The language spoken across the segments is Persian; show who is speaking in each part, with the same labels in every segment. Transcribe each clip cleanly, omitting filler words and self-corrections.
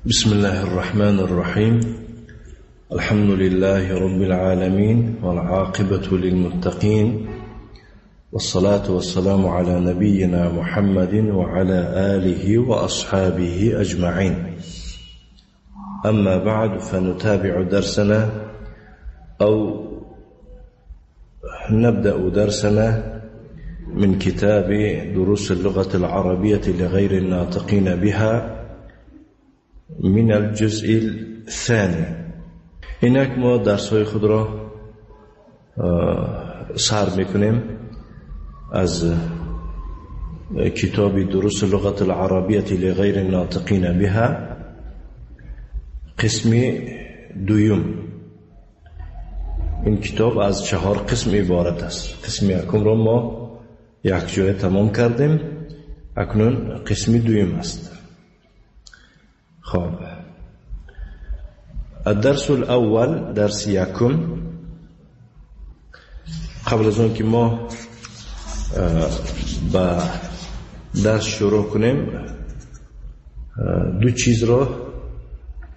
Speaker 1: بسم الله الرحمن الرحيم. الحمد لله رب العالمين والعاقبة للمتقين، والصلاة والسلام على نبينا محمد وعلى آله وأصحابه أجمعين. أما بعد، فنتابع درسنا أو نبدأ درسنا من كتاب دروس اللغة العربية لغير الناطقين بها من الجزء الثاني. اینک ما درس‌های خود را سر میکنیم از کتاب دروس اللغة العربية لغير الناطقين بها قسم دویم. این کتاب از 4 قسم عبارت است. قسم یکم را ما یک جای تمام کردیم، اکنون قسم دویم است. خب، الدرس الاول، درس یکم. قبل از اون که ما با درس شروع کنیم، دو چیز را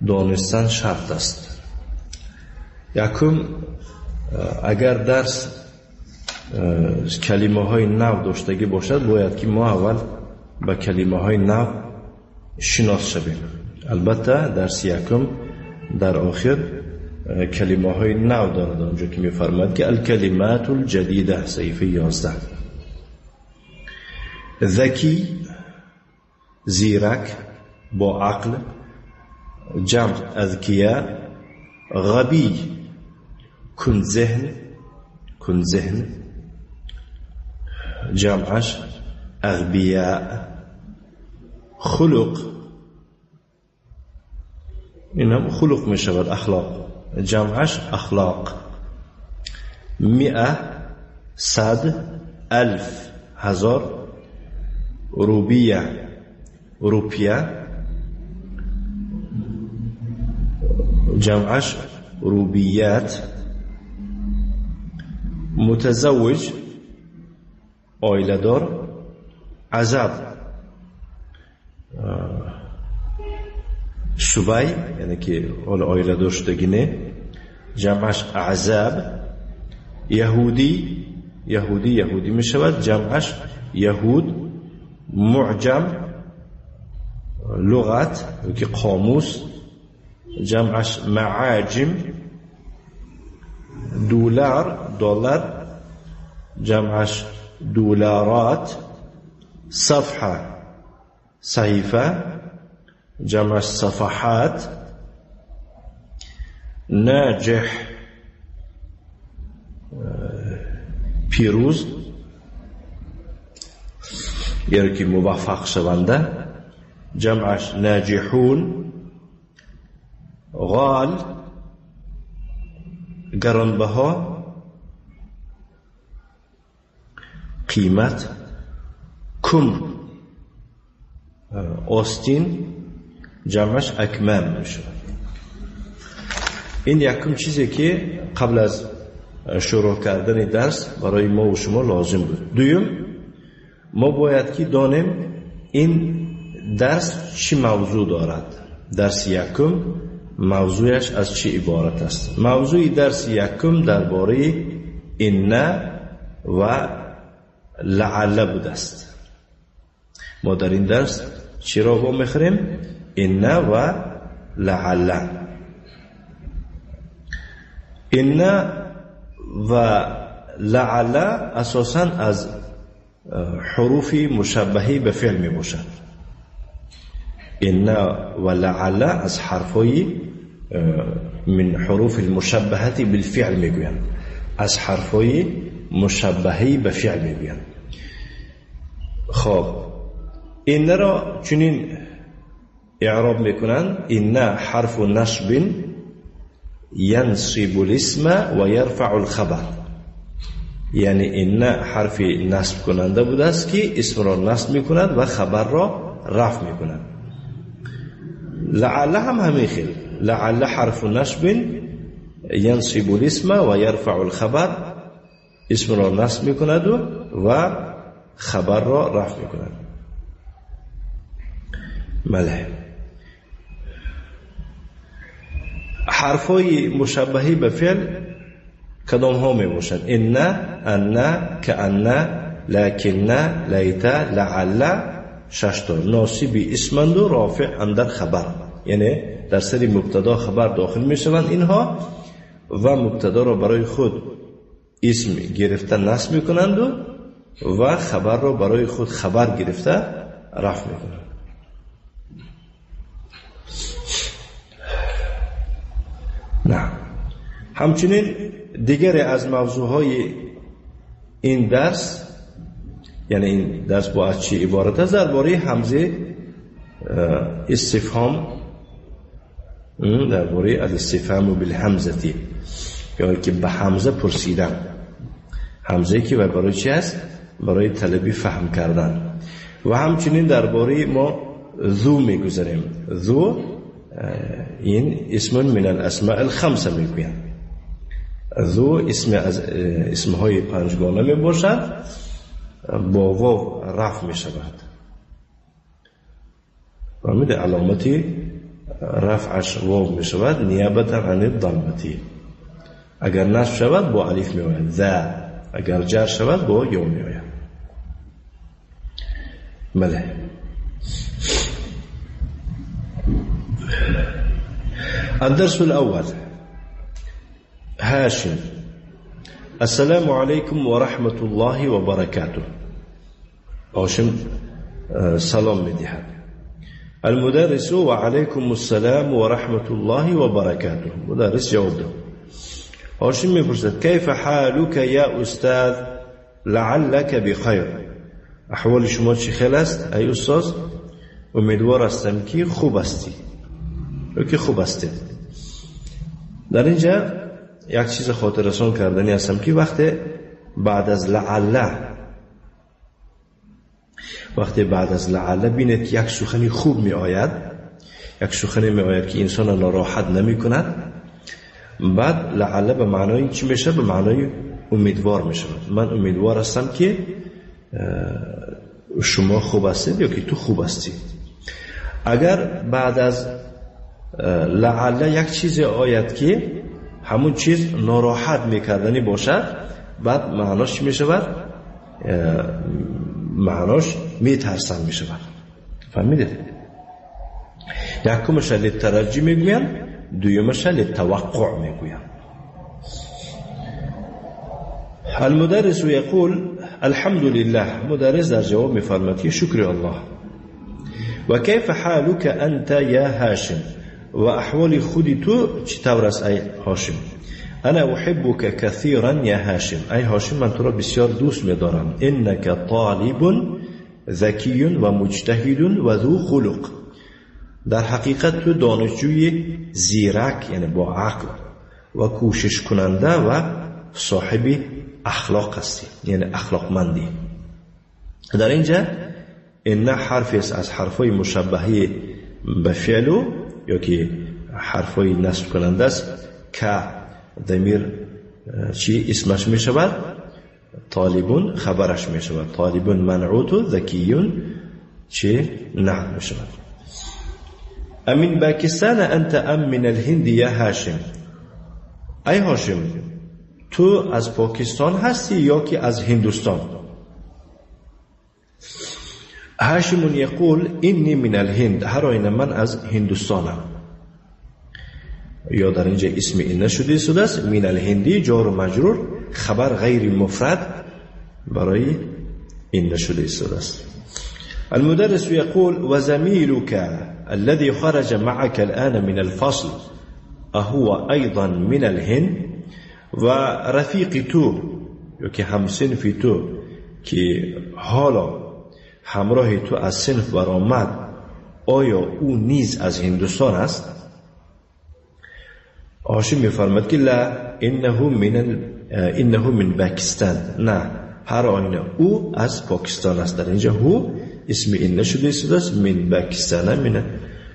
Speaker 1: دانستن شرط است. یکم، اگر درس کلمه های نو داشتگی باشد، باید که ما اول با کلمه های نو شناس شویم. البته درس یکم در آخر کلمه های نو دارد، اونجا که می‌فرماید که الکلمات الجدیده، صفحه 11. ذکی، زیرک، با عقل. جمع اذکیا. غبی، کن ذهن. جمعش اغبیاء. خلق، اینم خلق می شود، اخلاق. جمعش اخلاق. 100، 100، 1000، 1000. روبیه، روپیه. جمعش روبیات. متزوج، آیله دار. عزب، سبای، یعنی که آیله داشتگینه. جمعش اعزاب. یهودی می شود. جمعش یهود. معجم، لغت که قاموس. جمعش معاجم. دلار. جمعش دولارات. صفحه، صحیفه. جمعش صفحات. ناجح، پیروز، یعنی که موفق شونده. جمعش ناجحون. غال، گرانبها، قیمت. کم، آستین. جمعش اکمام میشه. این یکم چیزی که قبل از شروع کردن درس برای ما و شما لازم بود. دوم، ما باید که دانیم این درس چی موضوع دارد. درس یکم موضوعش از چی عبارت است. موضوع درس یکم درباره ان و لعل بود است. ما در این درس چی را با میخوریم؟ ان و لعل. ان و لعل اساساً از حروف مشبهه به فعل می باشد. ان و لعل از حرفای من حروف المشبهه بالفعل می گویند، از حرفای مشبهه به فعل می گویند. خب، این را چنین اعراب میکنند: ان حرف نصب ینصب الاسم و یرفع الخبر. یعنی این حرف نصب کننده بوده است که اسم را نصب میکند و خبر را رفع میکند. لعل هم همین خیل. لعل حرف نصب ینصب الاسم و یرفع الخبر، اسم را نصب میکند و خبر را رفع میکند. بله. حرفای مشبهه به فعل کدام ها می باشند؟ ان، ان، کأن، لکن، لیت، لعل. 6 تا ناصب اسمند و رافع اندر خبر، یعنی در سر مبتدا خبر داخل می شوند اینها و مبتدا را برای خود اسم گرفته نصب می کنند و خبر را برای خود خبر گرفته رفع می کنند. نه. همچنین دیگر از موضوعهای این درس، یعنی این درس با از چی عبارت است؟ درباره همزه استفهام، درباره الاستفهام بالهمزه، یا که به همزه پرسیدن. همزه که برای چی است؟ برای طلبی فهم کردن. و همچنین درباره ما ذو میگذاریم. ذو این اسم من الاسماء الخمسه میگویند. ذو اسم از اسمهای پنجگانه می باشد، با واو رفع می شود. فهمیده؟ علامتی رفعش واو می شود نیابتا عن الضمتی. اگر نصب شود با الف می آید ذا، اگر جر شود با یا می آید. بله. الدرس الأول. هاشم: السلام عليكم ورحمة الله وبركاته. هاشم سلام میدهد. المدرس: وعليكم السلام ورحمة الله وبركاته. مدرس جواب ده. هاشم میپرسد: كيف حالك يا أستاذ؟ لعلك بخير. احوال شما چی خیلی است ای استاد؟ امیدوار هستم که خوب هستی. که خوب هستی. در اینجا یک چیز خاطر رسان کردنی هستم که وقتی بعد از لعله بینید که یک سخنی خوب می آید، یک سخنی می آید که انسان ناراحت نمی کند، بعد لعله به معنای چی میشه؟ به معنای امیدوار می شود. من امیدوار هستم که شما خوب هستید یا که تو خوب هستید. اگر بعد از لعله یک چیز آید که همون چیز ناراحت میکردنی باشد، بعد معناش چی میشود؟ معناش میترسم میشود. فهمیدید؟ یکمش للترجی میگویم، دویمش للتوقع میگویم. المدرس یقول الحمد لله. مدرس در جواب میفرماید که شکر الله. و کیف حالک انت یا هاشم؟ و احوال خودی تو چطور است ای هاشم؟ انا احبك كثيرا یا هاشم. ای هاشم من تو را بسیار دوست می‌دارم. انك طالب ذکی و مجتهد و ذو خلق. در حقیقت تو دانشجوی زیرک، یعنی با عقل و کوشش کننده و صاحب اخلاق هستی، یعنی اخلاقمندی. در اینجا این حرفی است از حرفای مشبهه به فعل، یا که حرفای نصب کننده است که ضمیر چی اسمش می شود؟ طالبون خبرش می شود. طالبون منعوت و ذکیون چی نعت می شود. امین پاکستان انت ام من الهند یا هاشم؟ ای هاشم تو از پاکستان هستی یا که از هندوستان؟ هاشم یقول اینی من الهند. هر آینه من از هندوستانم. یا در اینجا اسم این شده است من الهندی جار و مجرور، خبر غیر مفرد برای این شده است. المدرس یقول و زمیلک الذي خرج معك الآن من الفصل اهو ایضا من الهند؟ و رفیق تو یا که همسنف تو که حالا همراه تو از صنف برآمد، آیا او نیز از هندوستان است؟ هاشم می‌فرماید که لا انه من پاکستان. نه، هر آینه او از پاکستان است. در اینجا هو اسم این شده است من پاکستان، من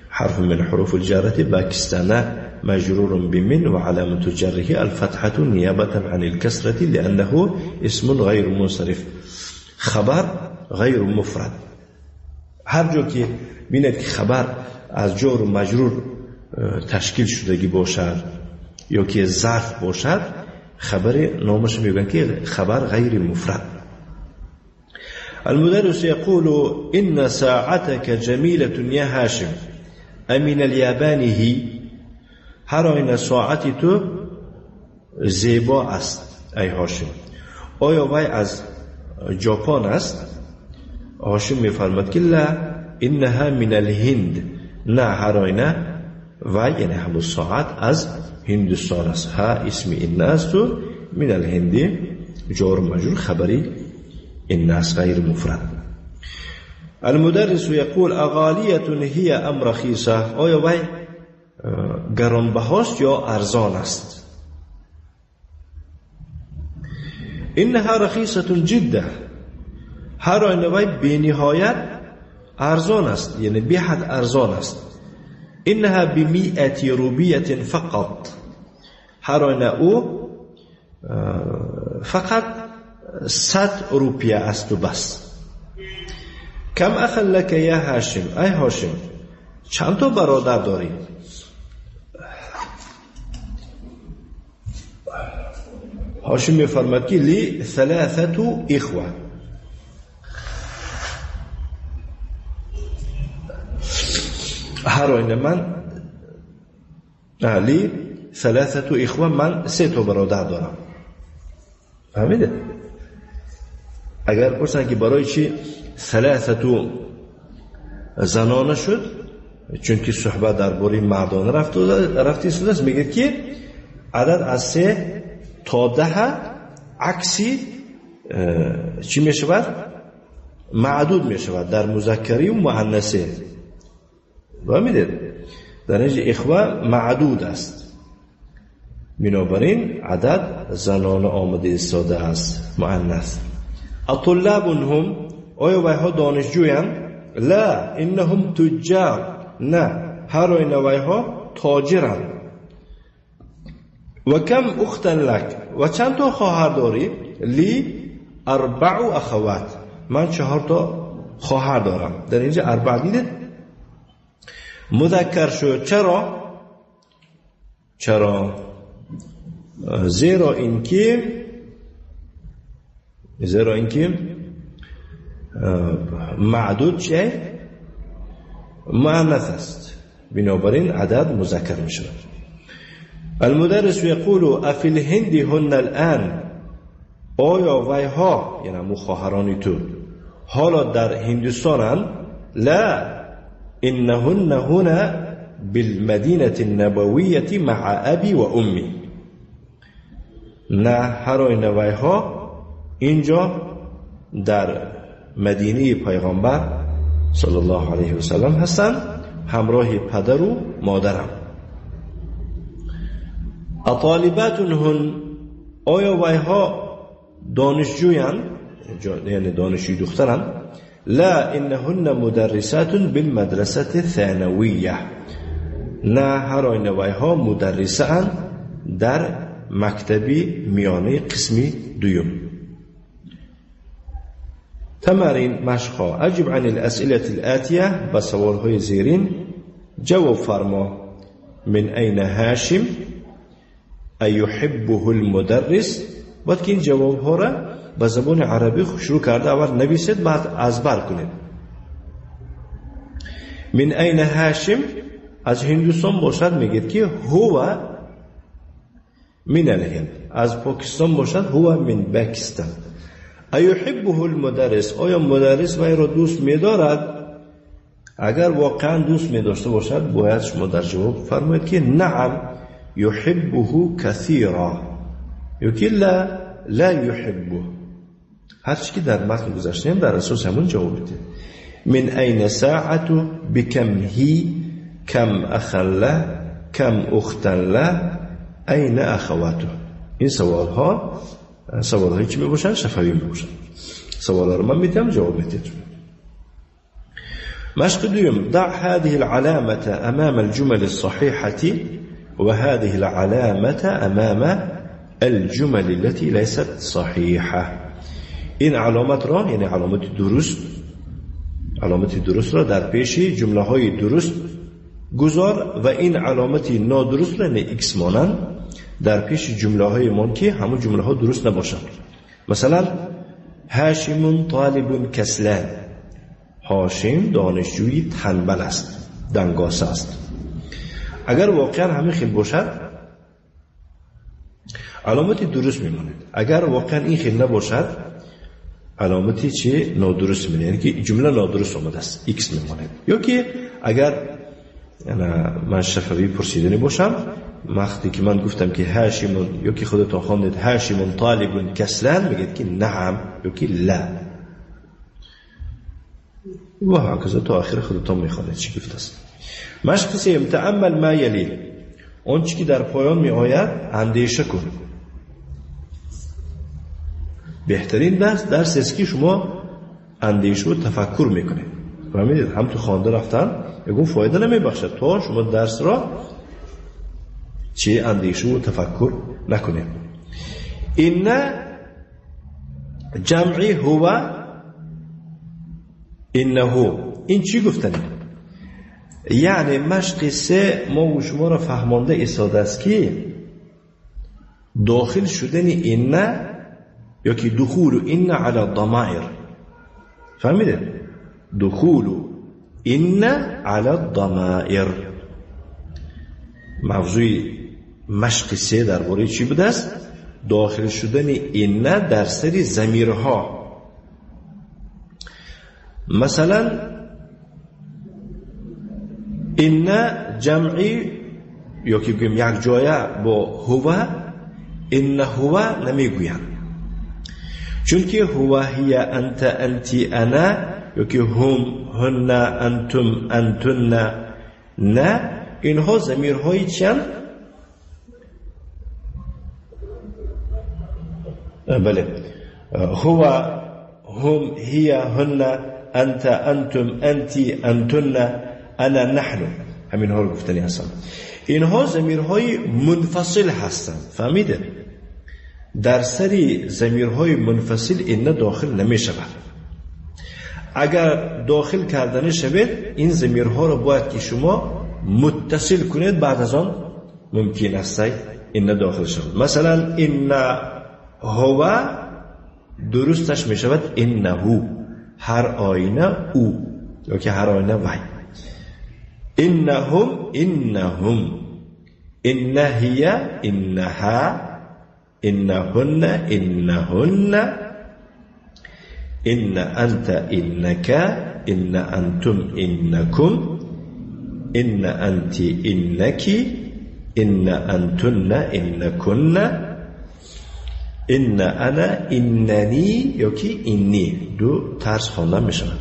Speaker 1: حرف من حروف الجره. پاکستان مجرور بمن و علامت جره الفتحه نیابه عن الكسره لانه اسم غیر منصرف، خبر غیر مفرد. هر جا که بینید که خبر از جار و مجرور تشکیل شدگی باشد یا که ظرف باشد خبر نامش میگن که خبر غیر مفرد. المدرس يقول إن ساعتك جميلة يا هاشم أمن اليابان هي. هر این ساعتی تو زیبا است ای هاشم. آیا وی از ژاپن است؟ هاشم میفرماد که لا انها من الهند. نه، هر این وی یعنی همون ساعت از هندوستان است. ها اسم این است و من الهند جار مجرور خبری این است غیر مفرد. المدرس يقول اغالیه هي ام رخیصه. آیا وی گرانبهاست یا ارزان است؟ انها رخیصه جدا. هر آینه وی بینهایت ارزان است، یعنی بی حد ارزان است. انها بمئة روبیه فقط. هر آینه او فقط 100 روپیه است و بس. کم اخ لک یا هاشم. ای هاشم چند تا برادر داری؟ هاشم میفرماد که لی 3 اخوه. هر آینه من لی 3 اخوه، من 3 تا برادر دارم. فهمیده؟ اگر پرسن که برای چی 3 زنانه شد، چون که صحبت درباره مردان رفتی شده است، میگه که عدد از 3 تا 10 عکسی چی میشود؟ معدود میشود در مذکری و مؤنثه. فهمیدید؟ در اینجا اخوه معدود است، بنابراین عدد زنانه آمده ایستاده است مؤنث. الطلاب هم. آیا ویها دانشجویند؟ لا انهم تجار. نه، هر این ویها تاجرند. و کم اختا لک. و چند تا خواهر داری؟ لی 4 اخوات. من 4 تا خواهر دارم. در اینجا 4 دیدید مذکر شد. چرا؟ زیرا اینکه معدود چیه؟ مؤنث است، بنابراین عدد مذکر می شود. المدرس یقول افی الهند هن الان. آیا ویها یعنی مخواهرانی تو حالا در هندوستانند؟ لا انهن هنا بالمدینه النبویه مع ابی و امی. نه، هر این ویها اینجا در مدینه پیغمبر صلی الله علیه و سلم هستند، همراه پدر و مادرم. اطالبات هن. آیا ویها دانشجویند؟ یعنی دانشجوی دخترند؟ لا انهن مدرسات بالمدرسه الثانویه. نه، هر این ویها مدرسه اند در مکتبی میانه قسمی دوم. تمارین مشقا. اجب عن الاسئله الاتیه. با سوالهای زیرین جواب فرما. من این هاشم ایحبه المدرس. باید که این جواب ها را با زبان عربی شروع کرده اول نویسید، بعد ازبر کنید. من این هاشم از هندوستان باشد میگید که هو من الهند. از پاکستان باشد هو من پاکستان. ایحبه المدرس. آیا مدرس وی را دوست می‌دارد؟ اگر واقعا دوست می‌داشته باشد باید شما در جواب فرمایید که نعم یحبه کثیرا، یا که لا یحبه. هر چی که در متن گذاشتیم در اساس همون جواب بدید. من این ساعت بکم هی کم اخا له کم اختا له این اخواته. این سوالهایی که میباشن شفوی میباشن. سوال رو من میتونم جواب میتونم. مشق دوم. ضع هذه العلامة امام الجمل الصحيحة وهذه العلامة امام الجمل التي ليست صحيحة. این علامت را یعنی علامت درست را در پیش جمله های درست گذار و این علامت نادرست را یعنی ایکس مانند در پیش جمله های من که همون جمله ها درست نباشند. مثلا هاشم طالب کسلان، هاشم دانشجوی تنبل است، دنگاسه است. اگر واقعا همین خیل باشد علامتی درست میماند. اگر واقعا این خیل نباشد علامتی چه نادرست میماند، یعنی که جمله نادرست آمده است، ایکس میماند. یا که اگر من شفوی پرسیدنی باشم، وقتی که من گفتم که هاشم، یا که خودتون خواندید هاشم طالب کسلان، میگید که نعم یا که لا، و هکذا تا آخر خودتون میخوانید چی گفته است. مشق سوم، تأمل ما یلی، اون چی که در پایان می آید اندیشه کن. بهترین درس است که شما اندیشه و تفکر میکنید. فهمیدید؟ هم تو خوانده رفتن یکون فایده نمیبخشد تا شما درس را چی اندیشه و تفکر نکنید. این جمعی هو اینه، این چی گفتنی؟ یعنی مشق سه ما و شما را فهمانده ایستاده است که داخل شدن این یا که دخول این علی الضمائر. فهمیده؟ دخول این علی الضمائر. موضوع مشق سه درباره چی بوده است؟ داخل شدن این در سری ضمیرها. مثلا این جمعی یا که بگیم یک جایه با هو، این هو نمیگویم، چون که هو هی انت انتی انا، یا که هم هن انتم انتن، نه، اینها ضمیرهای چند؟ بله، هو هم هی هن انت انتم انتی انتن انا نحن، همین ها رو گفتنی هستن. اینها ضمیرهای منفصل هستند. فهمیده؟ در سری ضمیرهای منفصل این داخل نمی شود. اگر داخل کردن شود این ضمیرها رو باید که شما متصل کنید، بعد از آن ممکن است این داخل شود. مثلا این هو درستش می شود اینهو، هر آینه او، یا که هر آینه وی. انهم انهم، ان هي انها، انهن انهن، ان انت انك، ان انتم انكم، ان انت انك، ان انتن انكن، ان انا انني یا که اینی. دو طرز خوانده می شود.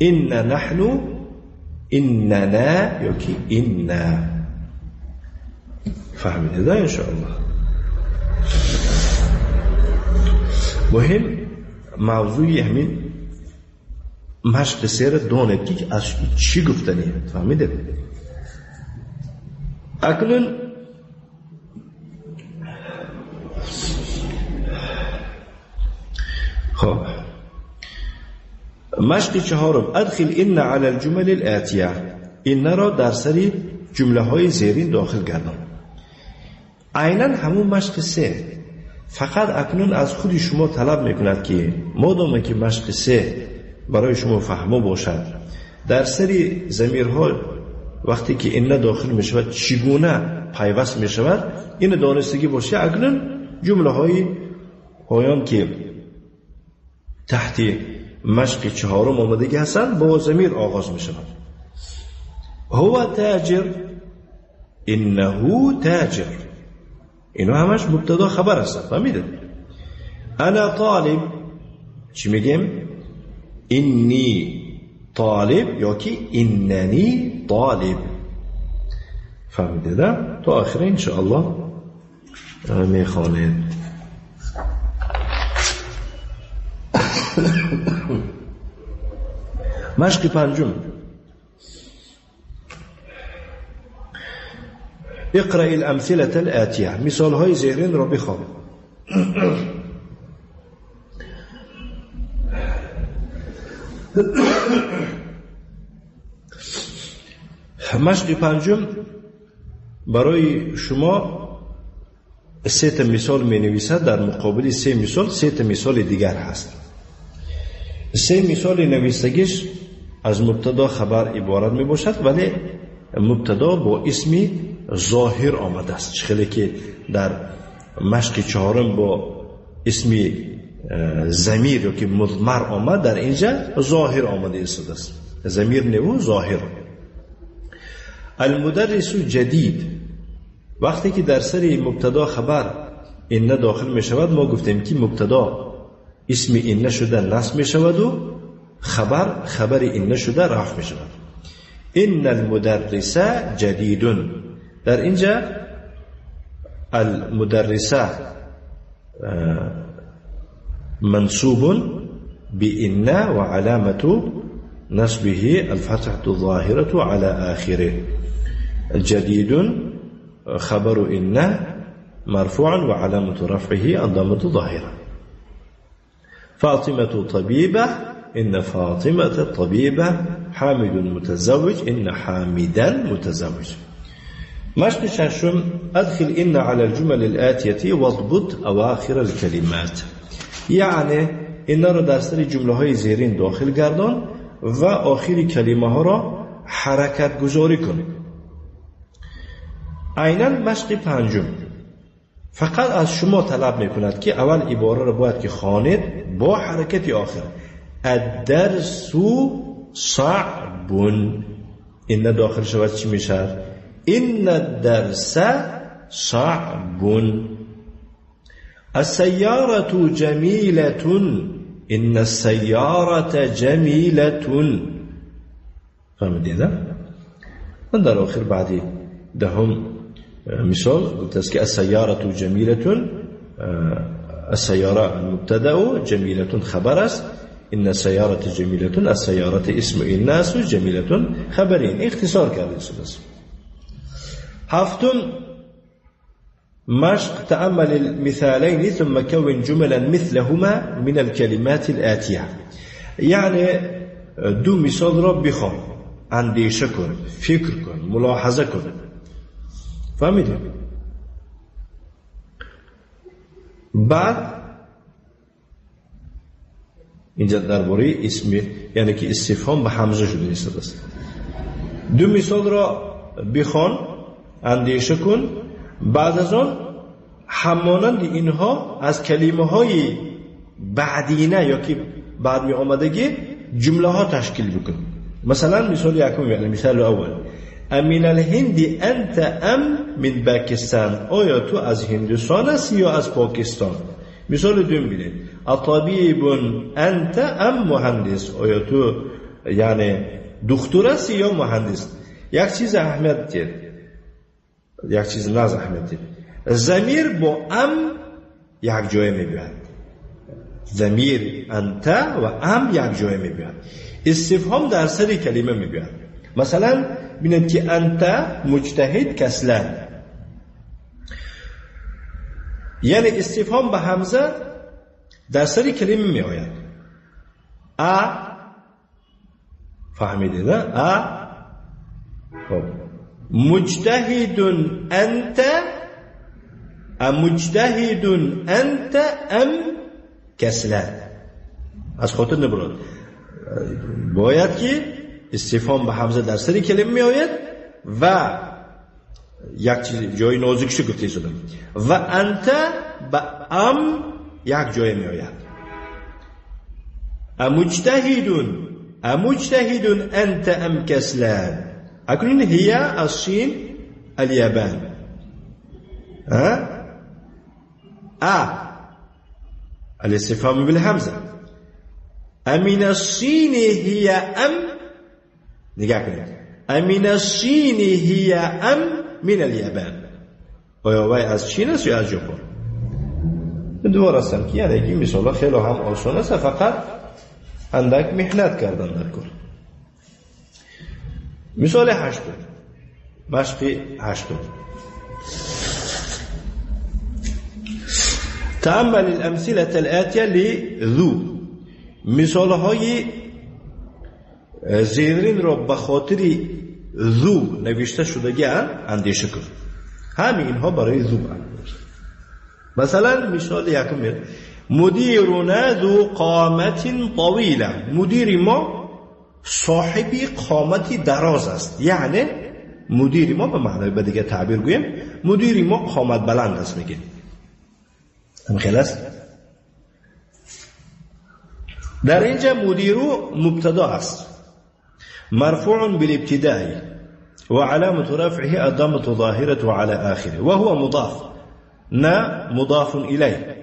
Speaker 1: ان نحن اننا یا که اینا. فهمیده ده انشاءالله. مهم موضوعی همین مشق سیر دانید که از چی گفتنی. فهمیده؟ اکنون خب مشق چهارم، ادخل این علی الجمل الاتیه، این را در سری جمله های زیرین داخل گردان. عیناً همون مشق سه، فقط اکنون از خودی شما طلب میکند که مادام که مشق سه برای شما فهمو باشد، در سری ضمیرها وقتی که این داخل میشود چگونه پیوست میشود، این دانستگی باشه. اکنون جمله های پایان که تحت مشق چهارم آمدگی هستند با ضمیر آغاز می شود. هو تاجر، انه تاجر، اینو همش مبتدا خبر هستند. فهمیده؟ انا طالب، چی میگیم؟ اینی طالب یا که ایننی طالب. فهمیده ده؟ تا آخر انشاءالله میخوانید. مشق پنجم، اقرأ الامثله الاتیه، مثال های زیرین را بخوان. مشق پنجم برای شما سه تا مثال می نویسد، در مقابل سه مثال سه تا مثال دیگر هست. سه مثال نویستگیش از مبتدا خبر عبارت می باشد، ولی مبتدا با اسمی ظاهر آمده است. خیلی که در مشق چهارم با اسمی ضمیر یا که مضمر آمد، در اینجا ظاهر آمده است. ضمیر نو ظاهر. المدرس جدید، وقتی که در سر مبتدا خبر این داخل می شود، ما گفتیم که مبتدا اسم این شده نصب می شود و خبر این شده رفع می شود. این المدرس جدید، در اینجا المدرس منصوب بإن وعلامة نصبه الفتحة الظاهرة على آخره. جديد خبر إن مرفوعا وعلامة رفعه الضمة الظاهرة. فاطمة طبيبة، إن فاطمة طبيبة. حامد متزوج، إن حامدا متزوج. مشق ششم، أدخل إن على الجمل الآتية واضبط أواخر الكلمات. یعنی این را در سر جمله های زیرین داخل گردان و آخر کلمه ها را حرکت گذاری کن. عیناً مشق پنجم فقط از شما طلب میکند که اول عباره را باید که خوانید با حرکت آخر. الدرس صعب، این داخل شود چی میشه؟ این الدرس صعب. السيارة جميلة، إن السيارة جميلة. فهمت هذا؟ در آخر بعد دهم مثال قلت اسكي السيارة جميلة، السيارة المبتدأ، جميلة خبر است. إن السيارة جميلة، السيارة اسم الناس، جميلة خبرين. اختصار کرده است. هفتم مشق تأمل المثالين ثم كون جملا مثلهما من الكلمات الآتية. يعني دو مثال را بخوان، اندیشه کن، فکر کن، ملاحظه کن. فهمیدید؟ بعد اینجا درباره اسم، یعنی که استفهام به حمزه شده است. دو مثال را بخوان، اندیشه کن. بعد از آن همانند اینها از کلمه های بعدینه یا که بعد می آمدگی جمله ها تشکیل بکن. مثلا مثال یکم، یعنی مثال اول، امین الهند انت ام من پاکستان، آیا تو از هندوستان هستی یا از پاکستان؟ مثال دوم بینید، اطبیب انت ام مهندس، آیا تو یعنی دکتر هستی یا مهندس؟ یک چیز اهمیت دید، یک چیز ناز اهمیت دید. ضمیر با ام یک جای میبیاد، ضمیر انت و ام یک جای میبیاد. استفهام در سر کلمه میبیاد. مثلا بینید که انت مجتهد کسلا، یعنی استفهام به حمزه در سر کلمه می آید. فهمیدید نه؟ خب مجتهد انت، مجتهد انت ام کسلا. از خاطر نبرد، باید که استفهام به حمزه در سر کلمه می آید و یک چیز جای نازکش گفته شده و انت با ام یک جای می آید. امجتهدون انت ام کسلان. اکنون هی الصین الیابان. الاستفهام بالحمزه. امین الصین هی ام، نگاه کنید، امین الصین هی ام من الیابان، آیا وای از چین است یا از ژاپن؟ دوباره هستم که یعنی این مثال خیلی هم آسان است، فقط اندک محنت کردن در کار. مثال هشتم، مشق هشتم، تأمل الامثله الاتیه لذو. مثال های زیرین را به خاطر ذو نوشته شدگی اندیشه کن. همین اینها برای ذو اند. مثلا مثال یکم میاد مدیرنا ذو قامت طویله، مدیر ما صاحبی قامتی دراز است. یعنی مدیر ما به معنای به دیگه تعبیر گویم مدیر ما قامت بلند است میگیم. خلاص در اینجا مدیرو مبتدا است مرفوع بالابتداء وعلامة رفعه الضمة ظاهرة على آخره وهو مضاف نا مضاف إليه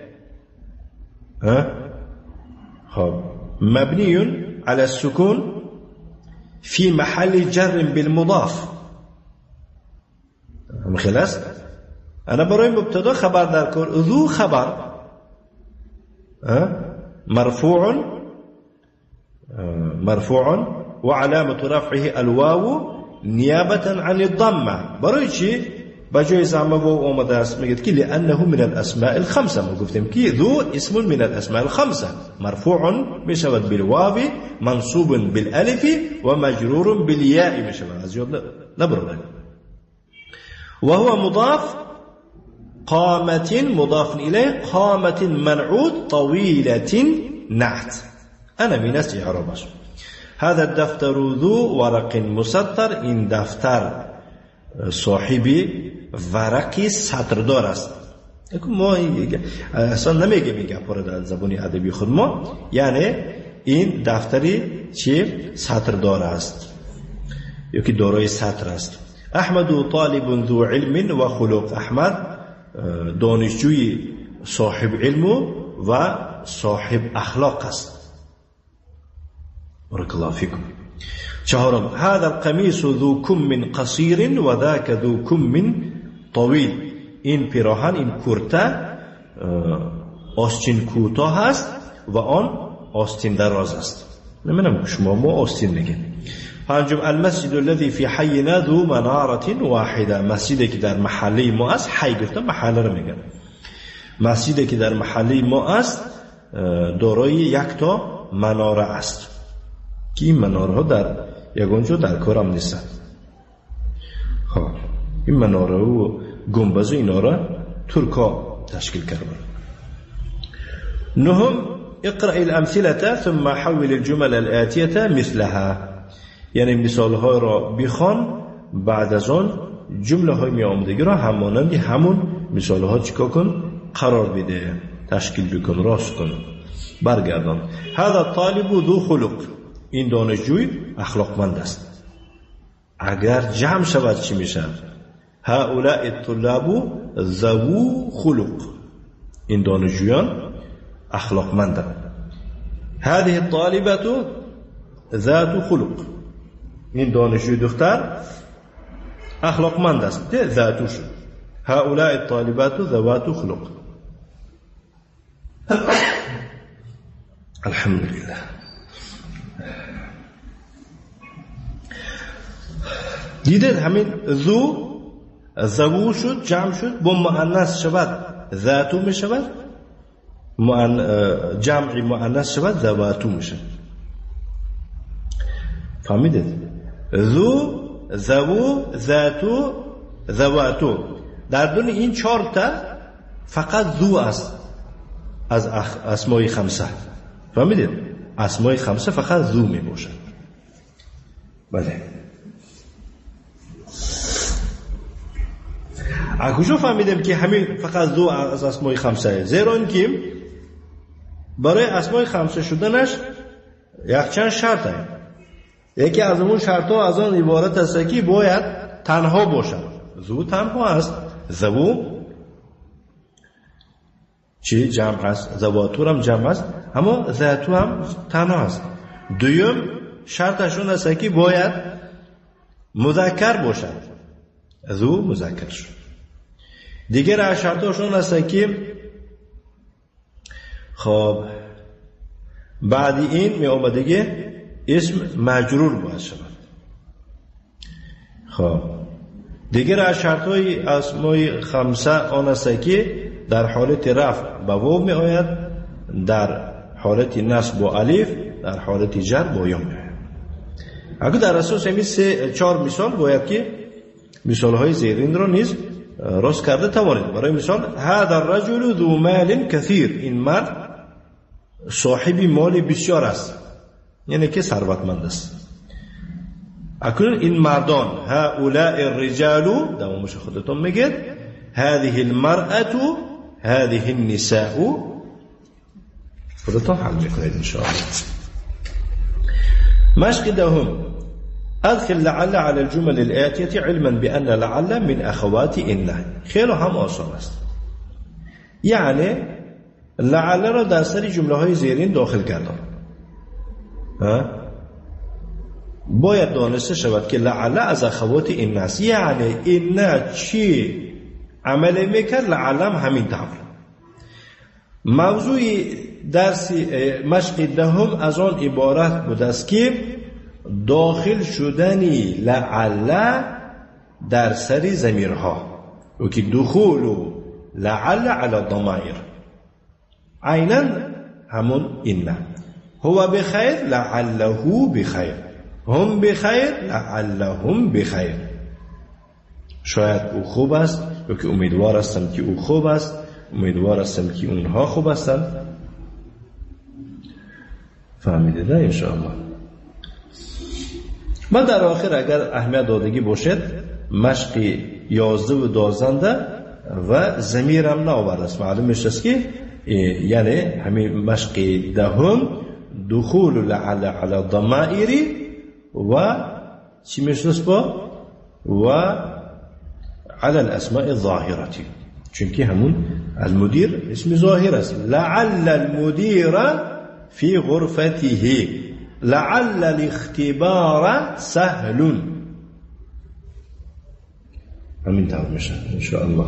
Speaker 1: مبني على السكون في محل جر بالمضاف. خلاص أنا برای مبتدا خبر در کار ذو خبر مرفوع وعلامة رفعه الواو نیابتا عن الضمه. برای چی؟ بجای زعما واو اومده است میگه که لانه من الاسماء الخمسه. ما گفتیم که ذو اسم من الاسماء الخمسه مرفوع میشود بالواو منصوب بالالف و مجرور بالیاء میشود. از یاد نبرد. وهو مضاف قامة مضاف إليه قامة منعوت طويلة نعت. أنا من ناس إعرابش. هذا الدفتر ذو ورق مسطر. این دفتر صاحبی ورقی سطردار است. ما اصلا نمیگه پر در زبانی ادبی خود ما، یعنی این دفتری چی سطردار است یا که دارای سطر است. احمد طالب ذو علم و خلق. احمد دانشجوی صاحب علم و صاحب اخلاق است. بارك الله فيكم. چهارم هذا القميص ذو كم قصير و ذاك ذو كم طويل. این پیراهن این کرته آستین کوتاه است و آن آستین دراز است. نمیدونم شما ما آستین میگن. پنجم المسجد الذي في حينا ذو منارة واحدة. مسجدی که در محله ما است. حی گفتم محله رو میگن. مسجدی که در محله ما است دارای یک تا مناره است که این مناره ها در یگانجا در کارم نیستن. این مناره و گنبز اینا را ترکا تشکیل کردن. نهم اقرأ الامثلة ثم حول الجمل الآتية مثلها. یعنی مثال های را بخوان بعد از آن جمله های می آمدگی را همانند همون مثال ها چیکار کن قرار بده، تشکیل بکن، راست کن، برگردان. هذا الطالب ذو خلق. این دانشجوی اخلاقمند است. اگر جمع شود چی میشه؟ هؤلاء الطلاب ذو خلق. این دانشجویان اخلاقمندند. هذه الطالبة ذات خلق. این دانشجوی دختر اخلاقمند است. ذاتش. هؤلاء الطالبات ذوات خلق. الحمد لله. دیدید همین ذو شد جمع شد با مؤنث شود ذاتو می شود، جمعی مؤنث شود ذواتو می شود. فهمیدید؟ ذو، ذاتو، ذواتو. در دون این 4 تا فقط ذو است از اسمای خمسه. فهمیدید؟ اسمای خمسه فقط ذو می باشد. بله. کجا فهمیدم که همین فقط ذو از اسمای خمسه؟ زیرا اینکه برای اسمای خمسه شدنش یک چند شرط است. یکی از اون شرط‌ها از آن عبارت است که باید تنها باشد. ذو تنها است. ذو چی جمع است؟ ذواتو هم جمع است، اما ذاتو هم تنها است. دوم شرطشون است که باید مذکر باشد. ذو مذکر شد. دیگر از شرطشون است که خب بعد این می آمده که اسم مجرور باید شود. خب دیگر از شرطهای اسمای خمسه آن است که در حالت رفع با واو می آید، در حالت نصب با الف، در حالت جر با یا می آید. اگر در اساس همین 3-4 مثال باید که مثال های زیرین را نیز راست کرده توانید. برای مثال هذا الرجل ذو مال كثير، این مرد صاحب مال بسیار است، یعنی که ثروتمند است. اکنون این مردان، هؤلاء الرجال، دوامش خودتون میگید، هذه المرأة، هذه النساء، خودتون حل میکنید ان شاء الله. مشق دهم، ادخل لعل على الجمل الآتية علما بأن لعل من اخوات ان. خیلی هم آسان است. یعنی لعل را در سری جمله های زیرین داخل کردن. باید دانسته شود که لعل از اخوات این است، یعنی این چی عمل میکرد لعلم همین طور. موضوع درس مشق دهم از آن عبارت بود است که داخل شدنی لعل در سری ضمیرها، و که دخول لعل علی ضمائر عینا همون این. هو بخیر لعله بخیر، هم بخیر لعلهم بخیر. شاید او خوب است، یا که امیدوار هستم که او خوب است، امیدوار هستم که اونها خوب هستند. فهمیده نه انشاءالله. و در آخر اگر اهمیت دادگی باشد، مشق 11 و 12 و ضمیرم نآورده است. معلوم میشه که یعنی همین مشق دهم دخول لعل علی الضمائر و چی میشه با و علی الاسماء الظاهره، چونکه همون المدیر اسم ظاهر است. لعل المدیر فی غرفته، لعل الاختبار سهل. همین طور میشه ان شاء الله.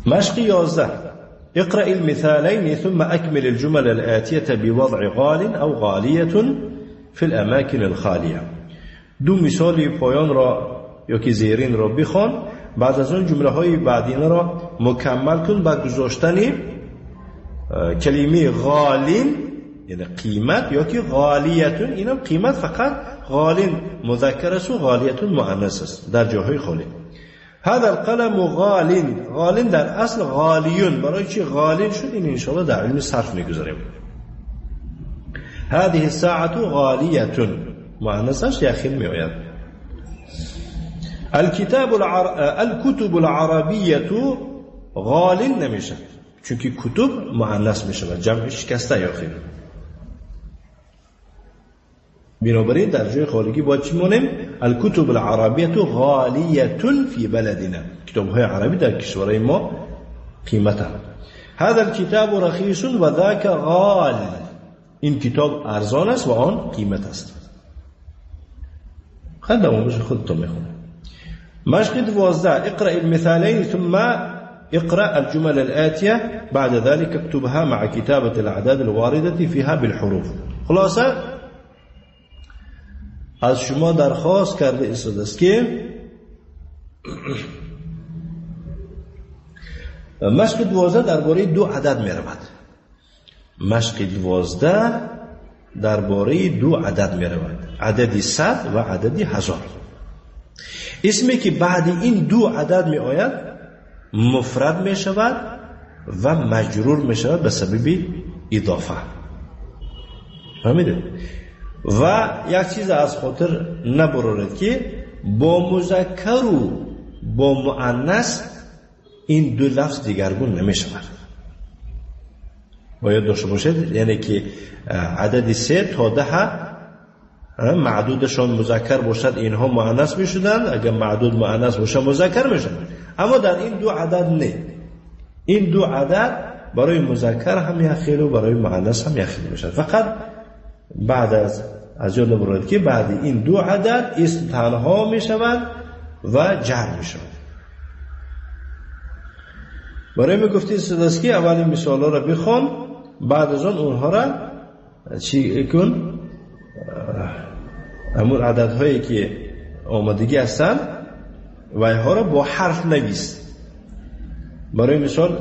Speaker 1: مشق 11، اقرأ المثالين ثم أكمل الجمل الآتية بوضع غال أو غالية في الأماكن الخالية. دو مثالی پایان را یا که زیرین را بخوان، بعد از اون جمله های بعدین را مکمل کن با گذاشتن کلمه غالین یعنی قیمت، یا که غالیتون، اینم قیمت فقط غالین مذکر است و غالیتون مؤنث است در جاهای خالی. هذا القلم غالین، غالین در اصل غالیون، برای چی غالین شد این انشاءالله در علم صرف میگذاریم. هذه الساعة غالیتون، مؤنثش یخیل می آید. الکتب العربیة غالین نمیشه، چونکه کتب مؤنث میشه، جمعش شکسته یخیل. بنابراین در جای خالگی باید چی مونیم؟ الکتب العربیة غالیة فی بلدنا، کتاب های عربی در کشورهای ما قیمت هم. هذا الكتاب رخیص و ذاک غال، این کتاب ارزان است و آن قیمت است. خود دوامش خودتون میخونه. مشق 12، اقرأ المثالين ثم اقرأ الجمل الآتية بعد ذلك اكتبها مع كتابة الأعداد الواردة فيها بالحروف. خلاصه از شما درخواست کرده است که مشق 12 درباره دو عدد می رود. مشق 12 درباره دو عدد می رود، عددی 100 و عددی 1000. اسمی که بعد این دو عدد می آید مفرد می شود و مجرور می شود به سبب اضافه. فهمیده؟ و یک چیز از خاطر نبرارید که با مذکر و با مؤنث این دو لفظ دیگرگون نمی شود. باید داشته باشید، یعنی که عدد 3 تا 10 معدودشان مذکر باشد اینها مؤنث می شدند، اگر معدود مؤنث باشد مذکر می شدند. اما در این دو عدد نه، این دو عدد برای مذکر هم یخیل و برای مؤنث هم یخیل می شود. فقط بعد از یاد ببرید که بعد این دو عدد اسم تنها می شود و جر می شود. برای می گفتید سدسکی اولین مثال ها را بخوان، بعد از اونها را چی کن؟ همون عدد هایی که آمادگی هستن و اینها را با حرف نویس. برای مثال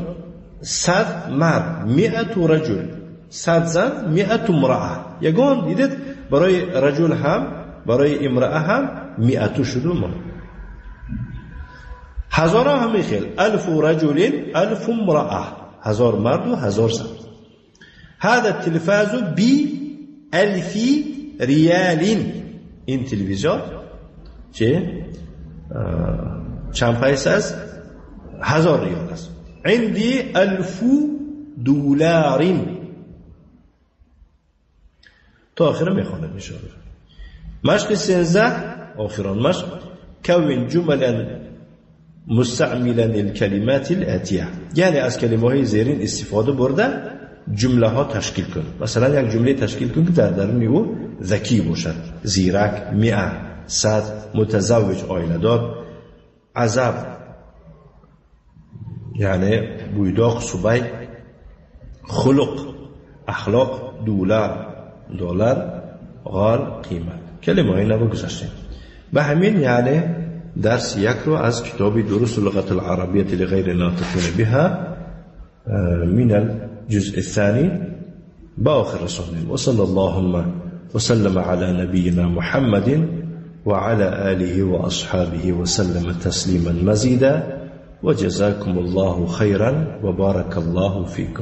Speaker 1: 100 مرد، 100 رجل، 100 زن، 100 امرأه. یگان دیدید برای رجل هم برای امرأه هم میعتو شدوم هزار هم میخیل الف رجل الف امرأه هزار مرد و هزار زن هذا التلفاز ب1000 ريال این تلویزیون چه چند پیسه است 1000 ریال است عندي 1000 دلار تا آخر میخوانم میشه مشق 13 آخران مشق كون جملا مستعملا الكلمات الاتيه یعنی از کلمه های زیرین استفاده برده جمله ها تشکیل کن مثلا یک جمله تشکیل کن که در درون او ذکی باشد زیرک مئه صد متزوج آینه دار عزب یعنی بویداق صبی خلق اخلاق دلار غال قیمت کلمه های نبا گذاشتیم به همین یعنی درس یک رو از کتاب دروس اللغة العربية لغير الناطقين بها من الجزء الثاني بآخر رسولنا وصلى اللهم وسلم على نبينا محمد وعلى آله وأصحابه وسلم تسليما مزيدا وجزاكم الله خيرا وبارك الله فيكم